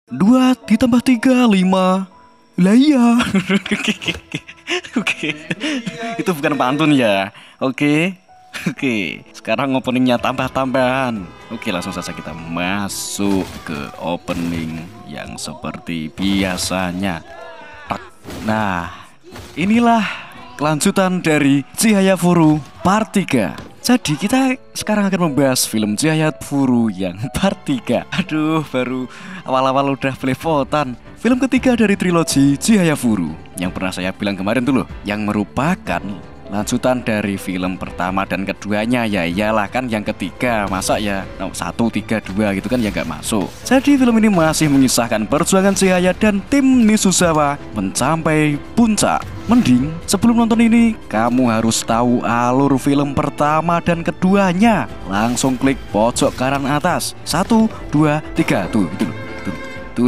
2 ditambah 3 5. Lah iya. Oke. Itu bukan pantun ya. Oke. Sekarang openingnya tambah-tambahan. Oke, langsung saja kita masuk ke opening yang seperti biasanya. Nah, inilah kelanjutan dari Chihayafuru Part 3. Jadi kita sekarang akan membahas film Chihayafuru yang Part 3. Aduh, baru awal-awal udah belepotan. Film ketiga dari trilogi Chihayafuru yang pernah saya bilang kemarin tuh loh, yang merupakan lanjutan dari film pertama dan keduanya. Ya iyalah, kan yang ketiga masa ya 1, 3, 2 gitu kan ya gak masuk. Jadi film ini masih mengisahkan perjuangan Chihaya dan tim Nisuzawa mencapai puncak. Mending sebelum nonton ini kamu harus tahu alur film pertama dan keduanya. Langsung klik pojok kanan atas 1, 2, 3 tuh gitu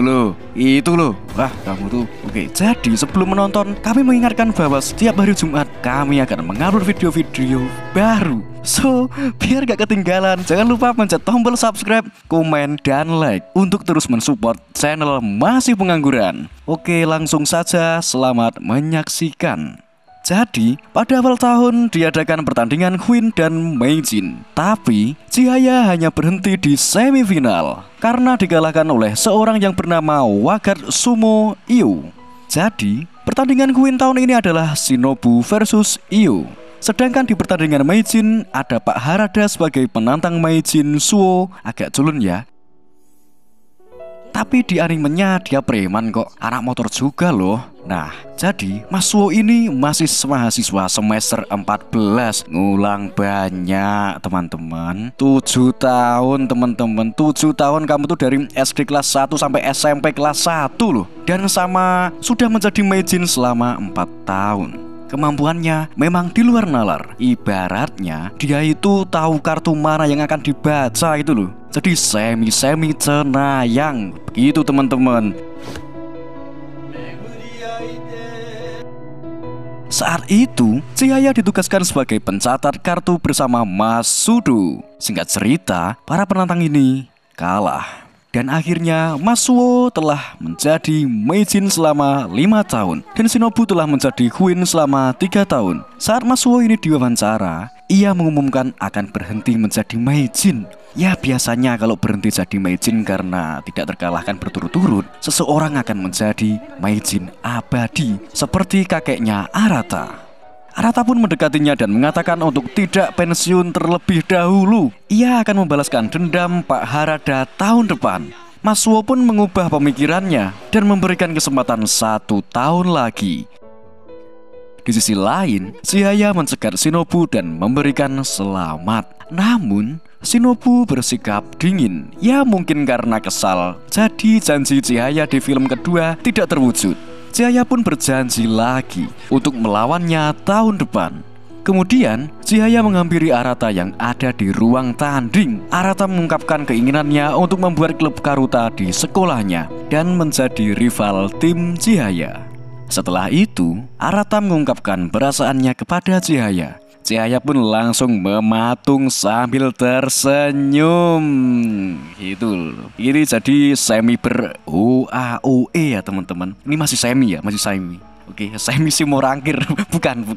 loh. Itu loh. Wah, kamu tuh. Oke, jadi sebelum menonton, kami mengingatkan bahwa setiap hari Jumat kami akan mengupload video-video baru. So, biar gak ketinggalan, jangan lupa pencet tombol subscribe, komen, dan like untuk terus mensupport channel Masih Pengangguran. Oke, langsung saja, selamat menyaksikan. Jadi, pada awal tahun diadakan pertandingan Queen dan Meijin. Tapi, Chihaya hanya berhenti di semifinal karena dikalahkan oleh seorang yang bernama Wagatsumo Iyo. Jadi, pertandingan Queen tahun ini adalah Shinobu versus Iyo. Sedangkan di pertandingan Meijin ada Pak Harada sebagai penantang Meijin Suo. Agak culun ya. Tapi di animenya dia preman kok, anak motor juga loh. Nah, jadi Mas Suo ini masih mahasiswa semester 14. Ngulang banyak teman-teman. 7 tahun teman-teman. 7 tahun kamu tuh dari SD kelas 1 sampai SMP kelas 1 loh. Dan sama sudah menjadi Meijin selama 4 tahun. Kemampuannya memang di luar nalar. Ibaratnya dia itu tahu kartu mana yang akan dibaca itu loh. Jadi semi cenayang. Begitu teman-teman. Saat itu, Chihaya ditugaskan sebagai pencatat kartu bersama Mas Sudo. Singkat cerita, para penantang ini kalah. Dan akhirnya Mas Suo telah menjadi Meijin selama 5 tahun dan Shinobu telah menjadi Queen selama 3 tahun. Saat Mas Suo ini diwawancara, ia mengumumkan akan berhenti menjadi Meijin. Ya biasanya kalau berhenti jadi Meijin karena tidak terkalahkan berturut-turut, seseorang akan menjadi Meijin abadi seperti kakeknya Arata. Arata pun mendekatinya dan mengatakan untuk tidak pensiun terlebih dahulu. Ia akan membalaskan dendam Pak Harada tahun depan. Mas Suo pun mengubah pemikirannya dan memberikan kesempatan 1 tahun lagi. Di sisi lain, Chihaya mencegat Shinobu dan memberikan selamat. Namun, Shinobu bersikap dingin. Ya mungkin karena kesal. Jadi janji Chihaya di film kedua tidak terwujud. Chihaya pun berjanji lagi untuk melawannya tahun depan. Kemudian, Chihaya menghampiri Arata yang ada di ruang tanding. Arata mengungkapkan keinginannya untuk membuat klub Karuta di sekolahnya dan menjadi rival tim Chihaya. Setelah itu, Arata mengungkapkan perasaannya kepada Chihaya. Chihaya pun langsung mematung sambil tersenyum. Gitu loh. Ini jadi semi ber-OAOE ya teman-teman. Ini masih semi ya, masih semi. Oke, semi sih mau rangkir. Bukan.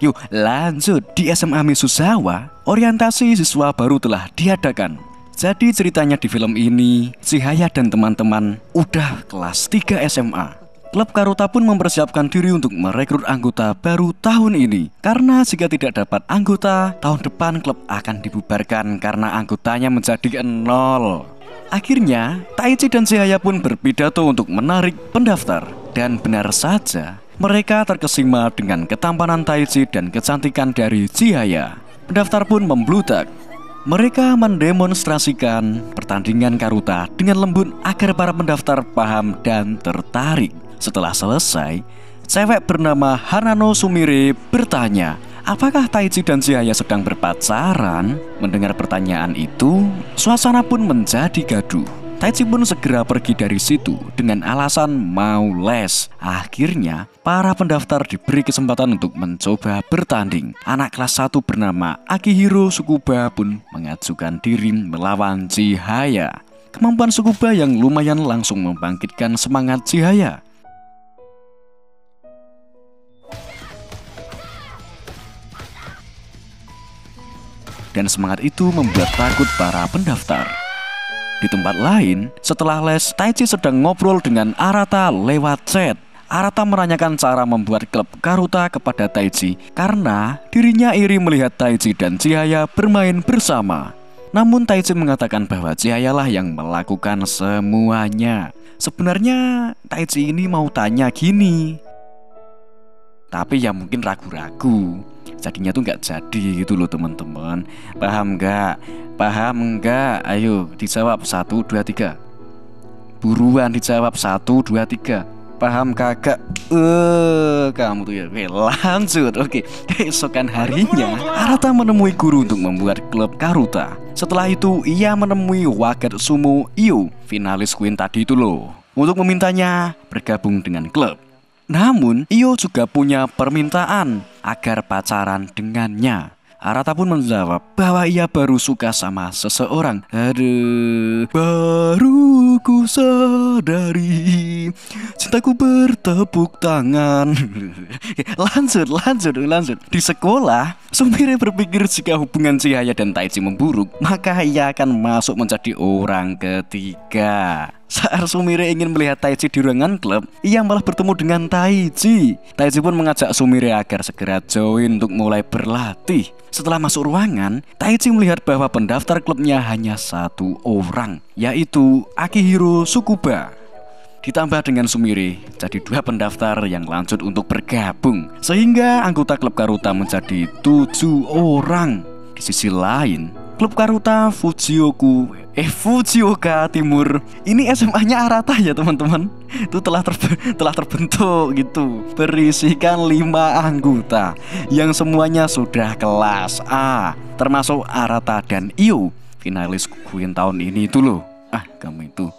Yuk lanjut. Di SMA Nisuzawa, orientasi siswa baru telah diadakan. Jadi ceritanya di film ini, Chihaya dan teman-teman udah kelas 3 SMA. Klub Karuta pun mempersiapkan diri untuk merekrut anggota baru tahun ini. Karena jika tidak dapat anggota, tahun depan klub akan dibubarkan karena anggotanya menjadi 0. Akhirnya, Taichi dan Chihaya pun berpidato untuk menarik pendaftar. Dan benar saja, mereka terkesima dengan ketampanan Taichi dan kecantikan dari Chihaya. Pendaftar pun membludak. Mereka mendemonstrasikan pertandingan Karuta dengan lembut agar para pendaftar paham dan tertarik. Setelah selesai, cewek bernama Hanano Sumire bertanya, apakah Taichi dan Chihaya sedang berpacaran? Mendengar pertanyaan itu, suasana pun menjadi gaduh. Taichi pun segera pergi dari situ dengan alasan mau les. Akhirnya, para pendaftar diberi kesempatan untuk mencoba bertanding. Anak kelas 1 bernama Akihiro Sukuba pun mengajukan diri melawan Chihaya. Kemampuan Tsukuba yang lumayan langsung membangkitkan semangat Chihaya. Dan semangat itu membuat takut para pendaftar. Di tempat lain, setelah les, Taichi sedang ngobrol dengan Arata lewat chat. Arata menanyakan cara membuat klub Karuta kepada Taichi karena dirinya iri melihat Taichi dan Chihaya bermain bersama. Namun Taichi mengatakan bahwa Chihaya lah yang melakukan semuanya. Sebenarnya Taichi ini mau tanya gini, tapi ya mungkin ragu-ragu. Jadinya tuh nggak jadi gitu loh teman-teman. Paham nggak? Paham nggak? Ayo dijawab 1, 2, 3. Buruan dijawab 1, 2, 3. Paham kagak? Kamu tuh ya. Oke, lanjut. Oke, keesokan harinya Arata menemui guru untuk membuat klub Karuta. Setelah itu ia menemui Wagatsumo Iyo, finalis Queen tadi itu loh, untuk memintanya bergabung dengan klub. Namun Iyo juga punya permintaan agar pacaran dengannya. Arata pun menjawab bahwa ia baru suka sama seseorang. Aduh, baru ku sadari cintaku bertepuk tangan. Lanjut. Di sekolah, Sumire berpikir jika hubungan Chihaya dan Taichi memburuk, maka ia akan masuk menjadi orang ketiga. Saat Sumire ingin melihat Taichi di ruangan klub, ia malah bertemu dengan Taichi. Taichi pun mengajak Sumire agar segera join untuk mulai berlatih. Setelah masuk ruangan, Taichi melihat bahwa pendaftar klubnya hanya 1 orang, yaitu Akihiro Tsukuba. Ditambah dengan Sumire, jadi 2 pendaftar yang lanjut untuk bergabung, sehingga anggota klub Karuta menjadi 7 orang. Di sisi lain, klub Karuta Fujioka Timur ini SMA-nya Arata ya teman-teman. Itu telah terbentuk gitu, berisikan 5 anggota yang semuanya sudah kelas A, termasuk Arata dan Iyo, finalis Queen tahun ini itu loh. Kamu itu.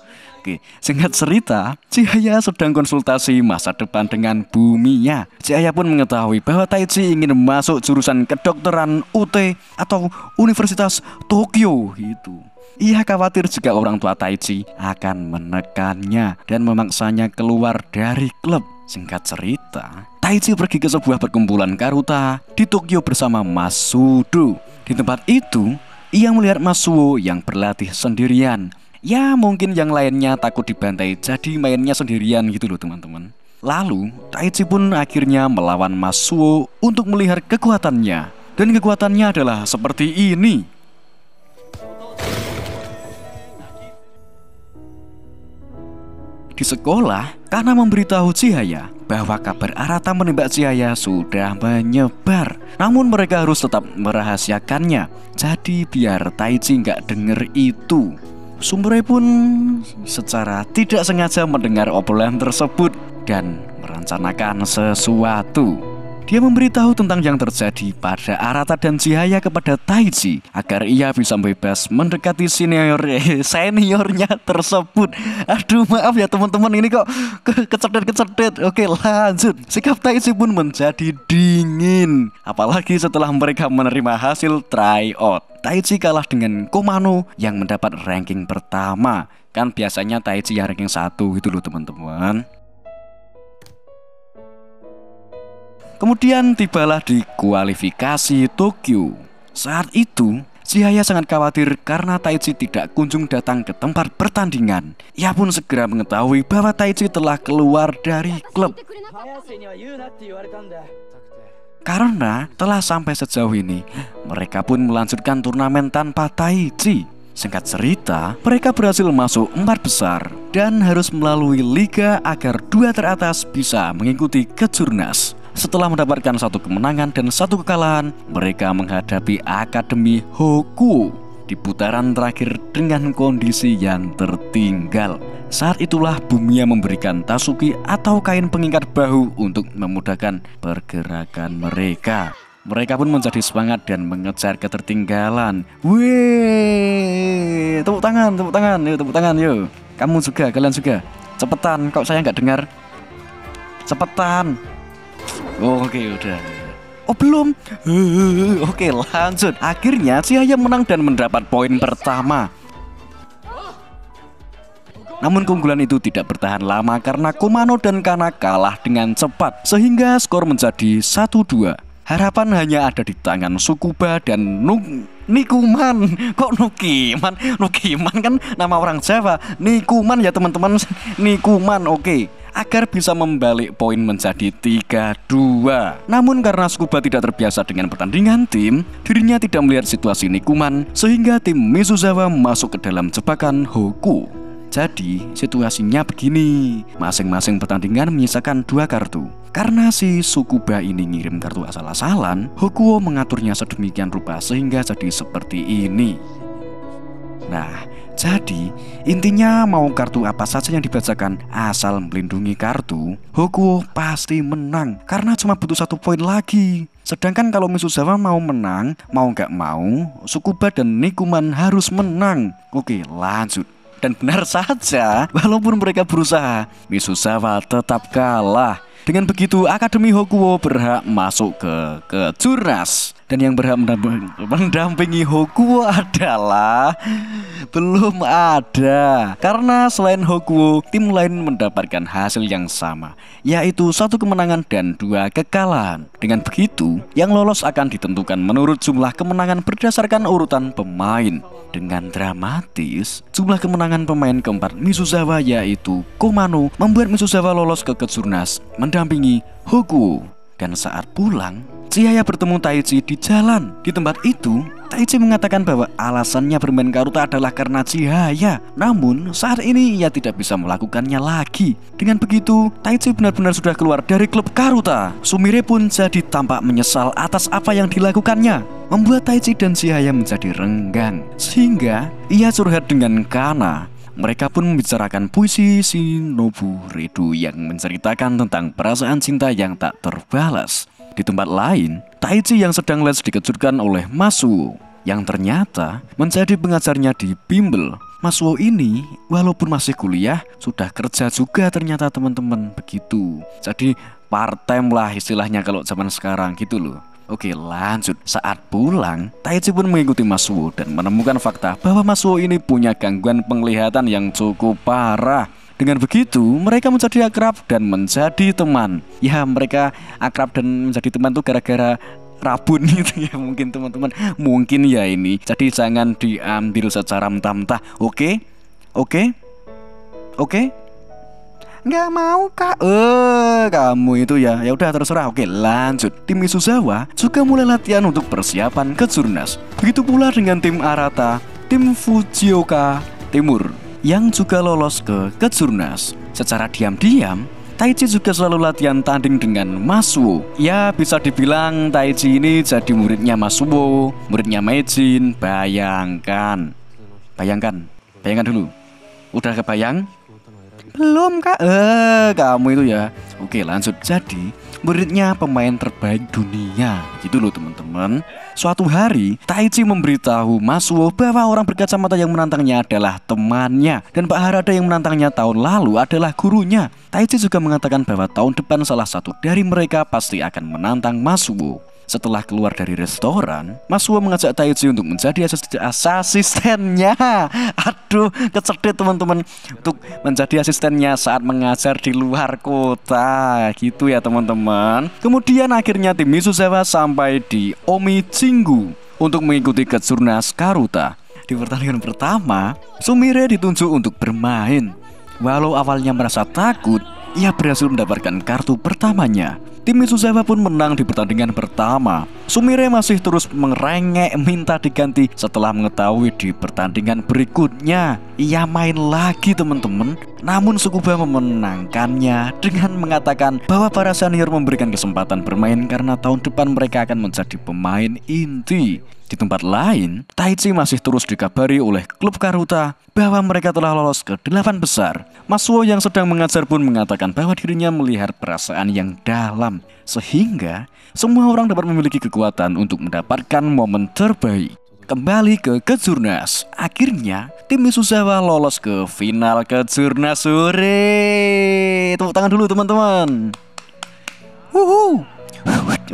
Oke, singkat cerita, Chihaya sedang konsultasi masa depan dengan buminya. Chihaya pun mengetahui bahwa Taichi ingin masuk jurusan kedokteran UT atau Universitas Tokyo gitu. Ia khawatir jika orang tua Taichi akan menekannya dan memaksanya keluar dari klub. Singkat cerita, Taichi pergi ke sebuah perkumpulan Karuta di Tokyo bersama Masudo. Di tempat itu, ia melihat Masuo yang berlatih sendirian. Ya mungkin yang lainnya takut dibantai, jadi mainnya sendirian gitu loh teman-teman. Lalu Taichi pun akhirnya melawan Masuo untuk melihat kekuatannya. Dan kekuatannya adalah seperti ini. Di sekolah, karena memberitahu Chihaya bahwa kabar Arata menembak Chihaya sudah menyebar, namun mereka harus tetap merahasiakannya. Jadi biar Taichi nggak denger itu. Sumire pun secara tidak sengaja mendengar obrolan tersebut dan merencanakan sesuatu. Dia memberitahu tentang yang terjadi pada Arata dan Chihaya kepada Taichi agar ia bisa bebas mendekati seniornya tersebut. Aduh maaf ya teman-teman, ini kok kecedet. Oke lanjut. Sikap Taichi pun menjadi dingin, apalagi setelah mereka menerima hasil tryout. Taichi kalah dengan Komano yang mendapat ranking pertama. Kan biasanya Taichi yang ranking 1 gitu loh teman-teman. Kemudian tibalah di kualifikasi Tokyo. Saat itu, Chihaya sangat khawatir karena Taichi tidak kunjung datang ke tempat pertandingan. Ia pun segera mengetahui bahwa Taichi telah keluar dari klub. Karena telah sampai sejauh ini, mereka pun melanjutkan turnamen tanpa Taichi. Singkat cerita, mereka berhasil masuk 4 besar dan harus melalui liga agar 2 teratas bisa mengikuti kejurnas. Setelah mendapatkan 1 kemenangan dan 1 kekalahan, mereka menghadapi Akademi Hokuo di putaran terakhir dengan kondisi yang tertinggal. Saat itulah Bumiya memberikan Tatsuki atau kain pengikat bahu untuk memudahkan pergerakan mereka. Mereka pun menjadi semangat dan mengejar ketertinggalan. Wih, tepuk tangan, yuk. Kamu juga, kalian juga. Cepetan, kok saya nggak dengar? Cepetan. Oke, udah. Oh belum. Oke lanjut. Akhirnya Chihaya menang dan mendapat poin pertama. Namun keunggulan itu tidak bertahan lama karena Kumano dan Kana kalah dengan cepat sehingga skor menjadi 1-2. Harapan hanya ada di tangan Tsukuba dan Nikuman. Kok Nukiman? Nukiman kan nama orang Jawa. Nikuman ya teman-teman. Nikuman, oke. Agar bisa membalik poin menjadi 3-2. Namun karena Tsukuba tidak terbiasa dengan pertandingan tim, dirinya tidak melihat situasi Nikuman sehingga tim Mizusawa masuk ke dalam jebakan Hoku. Jadi situasinya begini, masing-masing pertandingan menyisakan 2 kartu. Karena si Tsukuba ini ngirim kartu asal-asalan, Hokuo mengaturnya sedemikian rupa sehingga jadi seperti ini. Nah, jadi intinya mau kartu apa saja yang dibacakan asal melindungi kartu, Hokuo pasti menang karena cuma butuh 1 poin lagi. Sedangkan kalau Mizusawa mau menang, mau nggak mau, Tsukuba dan Nikuman harus menang. Oke, lanjut. Dan benar saja, walaupun mereka berusaha, Mizusawa tetap kalah. Dengan begitu, Akademi Hokuo berhak masuk ke Kejurnas. Dan yang berhak mendampingi Hokuo adalah belum ada. Karena selain Hokuo, tim lain mendapatkan hasil yang sama, yaitu 1 kemenangan dan 2 kekalahan. Dengan begitu, yang lolos akan ditentukan menurut jumlah kemenangan berdasarkan urutan pemain. Dengan dramatis, jumlah kemenangan pemain keempat Mizusawa yaitu Kumano membuat Mizusawa lolos ke Kejurnas mendampingi Hokuo. Dan saat pulang, Chihaya bertemu Taichi di jalan. Di tempat itu, Taichi mengatakan bahwa alasannya bermain Karuta adalah karena Chihaya. Namun, saat ini ia tidak bisa melakukannya lagi. Dengan begitu, Taichi benar-benar sudah keluar dari klub Karuta. Sumire pun jadi tampak menyesal atas apa yang dilakukannya, membuat Taichi dan Chihaya menjadi renggang. Sehingga, ia curhat dengan Kana. Mereka pun membicarakan puisi Shinobu Redu yang menceritakan tentang perasaan cinta yang tak terbalas. Di tempat lain, Taichi yang sedang les dikejutkan oleh Masuo yang ternyata menjadi pengajarnya di bimbel. Masuo ini walaupun masih kuliah sudah kerja juga ternyata teman-teman, begitu. Jadi part time lah istilahnya kalau zaman sekarang gitu loh. Oke, lanjut. Saat pulang, Taichi pun mengikuti Masuo dan menemukan fakta bahwa Masuo ini punya gangguan penglihatan yang cukup parah. Dengan begitu, mereka menjadi akrab dan menjadi teman. Ya, mereka akrab dan menjadi teman tuh gara-gara rabun gitu ya mungkin teman-teman. Mungkin ya ini. Jadi jangan diambil secara mentah-mentah. Oke? Oke? Oke? Nggak mau kak, kamu itu ya udah terserah. Oke, lanjut. Tim Mizusawa juga mulai latihan untuk persiapan Kejurnas. Begitu pula dengan tim Arata, tim Fujioka Timur yang juga lolos ke Kejurnas. Secara diam-diam, Taichi juga selalu latihan tanding dengan Masuo. Ya, bisa dibilang Taichi ini jadi muridnya Masuo, muridnya Meijin. Bayangkan dulu. Udah kebayang? Belum kak, kamu itu ya. Oke, lanjut. Jadi muridnya pemain terbaik dunia gitu loh teman-teman. Suatu hari Taichi memberitahu Masuo bahwa orang berkacamata yang menantangnya adalah temannya, dan Pak Harada yang menantangnya tahun lalu adalah gurunya. Taichi juga mengatakan bahwa tahun depan salah satu dari mereka pasti akan menantang Masuo. Setelah keluar dari restoran, Masuo mengajak Taichi untuk menjadi asistennya. Aduh, kecedek teman-teman. Untuk menjadi asistennya saat mengajar di luar kota. Gitu ya teman-teman. Kemudian akhirnya tim Mizusawa sampai di Omijingu untuk mengikuti Kejurnas Karuta. Di pertandingan pertama, Sumire ditunjuk untuk bermain. Walau awalnya merasa takut, ia berhasil mendapatkan kartu pertamanya. Tim Mizusawa pun menang di pertandingan pertama. Sumire masih terus merengek minta diganti setelah mengetahui di pertandingan berikutnya ia main lagi teman-teman. Namun Tsukuba memenangkannya dengan mengatakan bahwa para senior memberikan kesempatan bermain karena tahun depan mereka akan menjadi pemain inti. Di tempat lain, Taichi masih terus dikabari oleh klub Karuta bahwa mereka telah lolos ke 8 besar. Masuo yang sedang mengajar pun mengatakan bahwa dirinya melihat perasaan yang dalam, sehingga semua orang dapat memiliki kekuatan untuk mendapatkan momen terbaik. Kembali ke Kejurnas, akhirnya tim Mizusawa lolos ke final Kejurnas. Sore, tepuk tangan dulu teman-teman.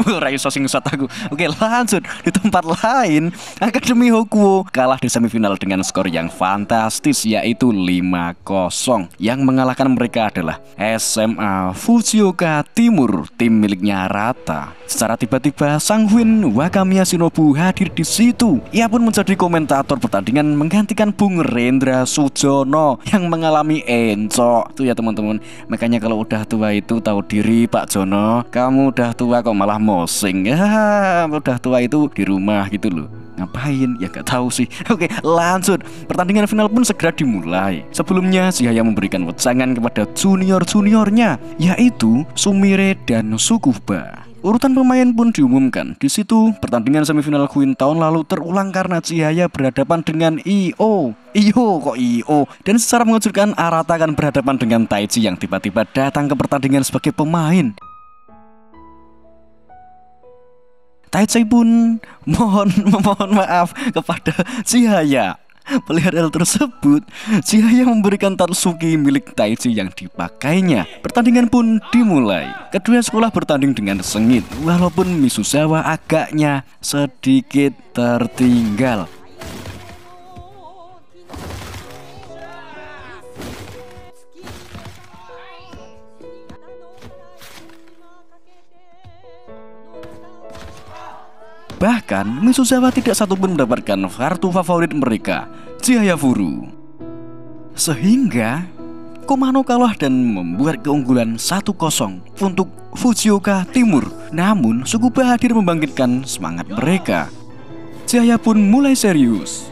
Raiso singsat aku. Oke, lanjut. Di tempat lain, Akademi Hokuo kalah di semifinal dengan skor yang fantastis, yaitu 5-0. Yang mengalahkan mereka adalah SMA Fujioka Timur, tim miliknya Arata. Secara tiba-tiba, Sanghwin Wakamiya Shinobu hadir di situ. Ia pun menjadi komentator pertandingan menggantikan Bung Rendra Sujono yang mengalami encok. Tuh ya teman-teman. Makanya kalau udah tua itu tahu diri Pak Jono. Kamu udah tua kok malah mosing. Ya, udah tua itu di rumah gitu loh. Ngapain? Ya gak tahu sih. Oke, lanjut. Pertandingan final pun segera dimulai. Sebelumnya Chihaya memberikan wejangan kepada junior-juniornya, yaitu Sumire dan Sukuba. Urutan pemain pun diumumkan. Di situ pertandingan semifinal Queen tahun lalu terulang karena Chihaya berhadapan dengan Io. Dan secara mengejutkan Arata akan berhadapan dengan Taichi yang tiba-tiba datang ke pertandingan sebagai pemain. Taichi pun mohon maaf kepada Chihaya. Melihat hal tersebut, Chihaya memberikan Tatsuki milik Taichi yang dipakainya. Pertandingan pun dimulai. Kedua sekolah bertanding dengan sengit, walaupun Misuzawa agaknya sedikit tertinggal. Bahkan Misuzawa tidak satupun mendapatkan kartu favorit mereka, Chihaya Furu. Sehingga Komano kalah dan membuat keunggulan 1-0 untuk Fujioka Timur. Namun Sukuba hadir membangkitkan semangat mereka. Chihaya pun mulai serius.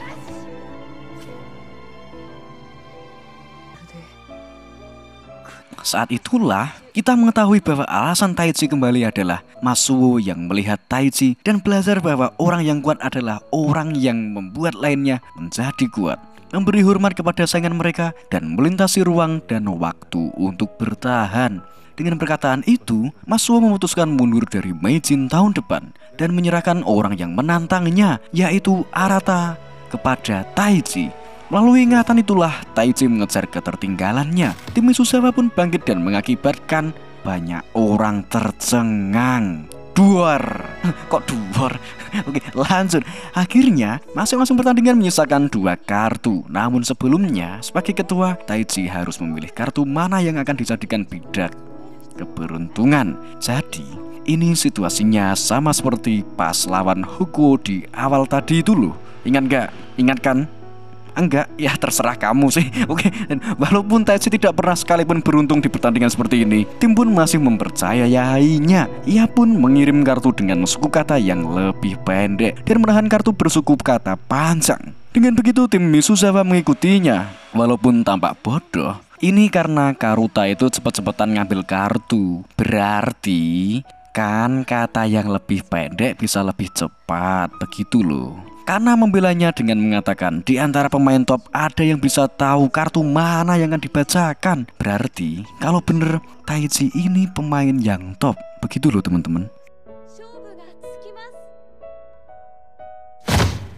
Saat itulah kita mengetahui bahwa alasan Taichi kembali adalah Masuo yang melihat Taichi dan belajar bahwa orang yang kuat adalah orang yang membuat lainnya menjadi kuat, memberi hormat kepada saingan mereka dan melintasi ruang dan waktu untuk bertahan. Dengan perkataan itu, Masuo memutuskan mundur dari Meijin tahun depan dan menyerahkan orang yang menantangnya, yaitu Arata, kepada Taichi. Melalui ingatan itulah Taichi mengejar ketertinggalannya. Tim Misuzawa pun bangkit dan mengakibatkan banyak orang tercengang. Duar. Kok duar? Oke, lanjut. Akhirnya masing-masing pertandingan menyisakan 2 kartu. Namun sebelumnya sebagai ketua, Taichi harus memilih kartu mana yang akan dijadikan bidak keberuntungan. Jadi ini situasinya sama seperti pas lawan Hokuo di awal tadi itu loh. Ingat gak? Ingat kan? Enggak, ya terserah kamu sih. Oke, dan walaupun Taichi tidak pernah sekalipun beruntung di pertandingan seperti ini, tim pun masih mempercayainya. Ia pun mengirim kartu dengan suku kata yang lebih pendek dan menahan kartu bersuku kata panjang. Dengan begitu tim Misuzawa mengikutinya. Walaupun tampak bodoh, ini karena Karuta itu cepat-cepatan ngambil kartu. Berarti kan kata yang lebih pendek bisa lebih cepat, begitu loh. Karena membelanya dengan mengatakan di antara pemain top ada yang bisa tahu kartu mana yang akan dibacakan. Berarti kalau bener Taichi ini pemain yang top. Begitu loh teman-teman.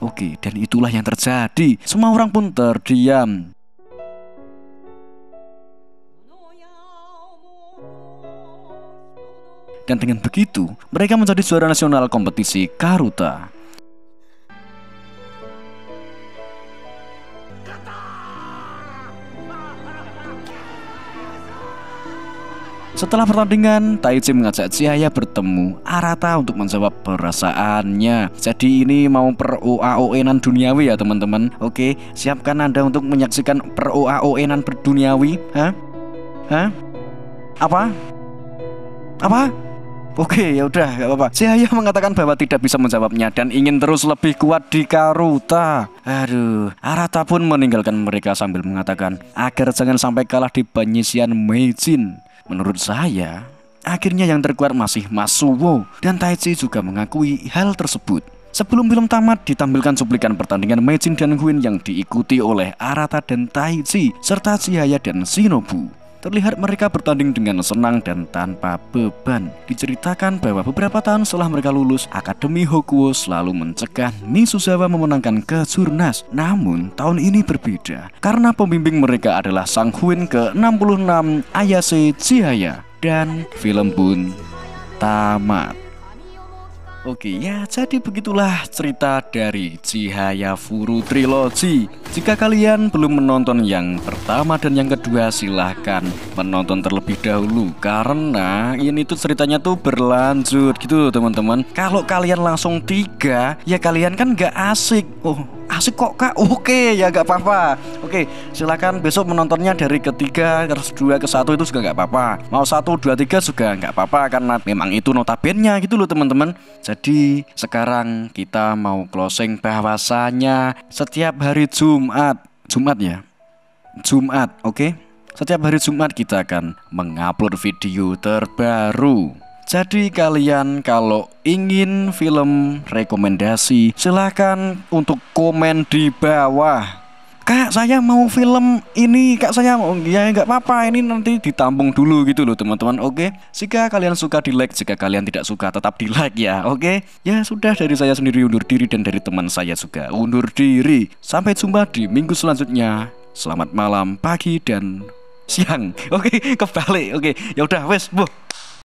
Oke, dan itulah yang terjadi. Semua orang pun terdiam. Dan dengan begitu mereka menjadi juara nasional kompetisi Karuta. Setelah pertandingan, Taichi mengajak Chihaya bertemu Arata untuk menjawab perasaannya. Jadi ini mau per-OAON-an duniawi ya teman-teman. Oke, siapkan Anda untuk menyaksikan per-OAON-an berduniawi. Hah? Apa? Oke, ya udah, gak apa-apa. Chihaya mengatakan bahwa tidak bisa menjawabnya dan ingin terus lebih kuat di Karuta. Aduh, Arata pun meninggalkan mereka sambil mengatakan agar jangan sampai kalah di penyisian Meijin. Menurut saya, akhirnya yang terkuat masih Masuo dan Taichi juga mengakui hal tersebut. Sebelum film tamat, ditampilkan cuplikan pertandingan Meijin dan Queen yang diikuti oleh Arata dan Taichi serta Chihaya dan Shinobu. Terlihat mereka bertanding dengan senang dan tanpa beban. Diceritakan bahwa beberapa tahun setelah mereka lulus, Akademi Hokuo selalu mencegah Misuzawa memenangkan kejurnas. Namun tahun ini berbeda karena pembimbing mereka adalah Sanghwin ke-66 Ayase Chihaya. Dan film pun tamat. Oke ya, jadi begitulah cerita dari Chihayafuru Trilogy. Jika kalian belum menonton yang pertama dan yang kedua, silahkan menonton terlebih dahulu, karena ini tuh ceritanya tuh berlanjut gitu teman-teman. Kalau kalian langsung tiga, ya kalian kan gak asik. Oh, asik kok kak? Oke ya gak apa-apa. Oke, silahkan besok menontonnya dari ketiga ke dua ke satu itu juga gak apa-apa. Mau 1, 2, 3 juga gak apa-apa, karena memang itu notabene gitu loh teman-teman. Jadi sekarang kita mau closing bahwasanya setiap hari Jumat ya, Jumat, oke? Setiap hari Jumat kita akan mengupload video terbaru. Jadi kalian kalau ingin film rekomendasi, silahkan untuk komen di bawah. Kak, saya mau film ini, kak saya mau, ya nggak apa-apa, ini nanti ditampung dulu gitu loh teman-teman. Oke, jika kalian suka di like, jika kalian tidak suka tetap di like ya. Oke, ya sudah, dari saya sendiri undur diri dan dari teman saya juga undur diri. Sampai jumpa di minggu selanjutnya. Selamat malam, pagi dan siang. Oke, kebalik. Oke, ya udah wes, boh.